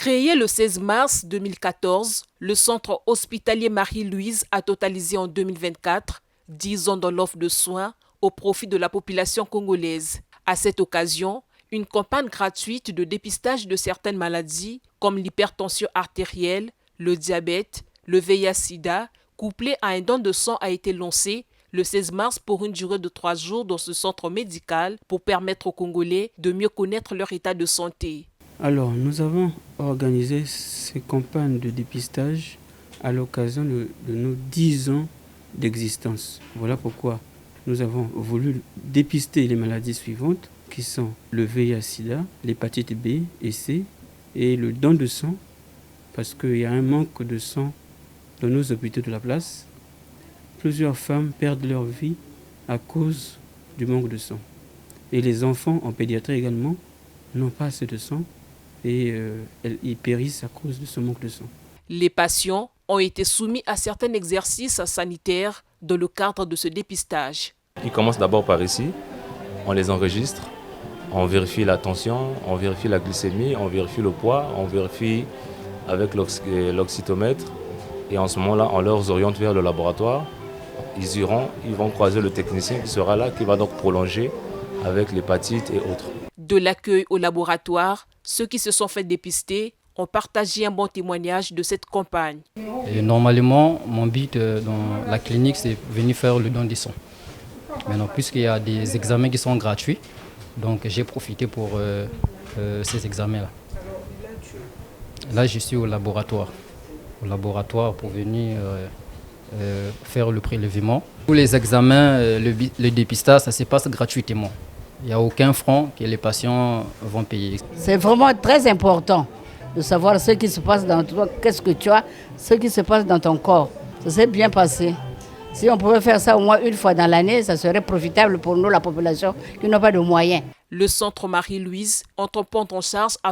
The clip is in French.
Créé le 16 mars 2014, le centre hospitalier Marie-Louise a totalisé en 2024 10 ans dans l'offre de soins au profit de la population congolaise. À cette occasion, une campagne gratuite de dépistage de certaines maladies comme l'hypertension artérielle, le diabète, le VIH-Sida, couplée à un don de sang a été lancée le 16 mars pour une durée de 3 jours dans ce centre médical pour permettre aux Congolais de mieux connaître leur état de santé. Alors, nous avons organisé ces campagnes de dépistage à l'occasion de nos 10 ans d'existence. Voilà pourquoi nous avons voulu dépister les maladies suivantes qui sont le VIH-Sida, l'hépatite B et C et le don de sang parce qu'il y a un manque de sang dans nos hôpitaux de la place. Plusieurs femmes perdent leur vie à cause du manque de sang. Et les enfants en pédiatrie également n'ont pas assez de sang et ils périssent à cause de ce manque de sang. Les patients ont été soumis à certains exercices sanitaires dans le cadre de ce dépistage. Ils commencent d'abord par ici, on les enregistre, on vérifie la tension, on vérifie la glycémie, on vérifie le poids, on vérifie avec l'oxytomètre et en ce moment-là, on leur oriente vers le laboratoire. Ils iront, ils vont croiser le technicien qui sera là, qui va donc prolonger avec l'hépatite et autres. De l'accueil au laboratoire, ceux qui se sont fait dépister ont partagé un bon témoignage de cette campagne. Et normalement, mon but dans la clinique, c'est venir faire le don du sang. Maintenant, puisqu'il y a des examens qui sont gratuits, donc j'ai profité pour ces examens-là. Là, je suis au laboratoire pour venir faire le prélèvement. Tous les examens, le dépistage, ça se passe gratuitement. Il n'y a aucun franc que les patients vont payer. C'est vraiment très important de savoir ce qui se passe dans toi, qu'est-ce que tu as, ce qui se passe dans ton corps. Ça s'est bien passé. Si on pouvait faire ça au moins une fois dans l'année, ça serait profitable pour nous, la population, qui n'a pas de moyens. Le centre Marie-Louise entend prendre en charge à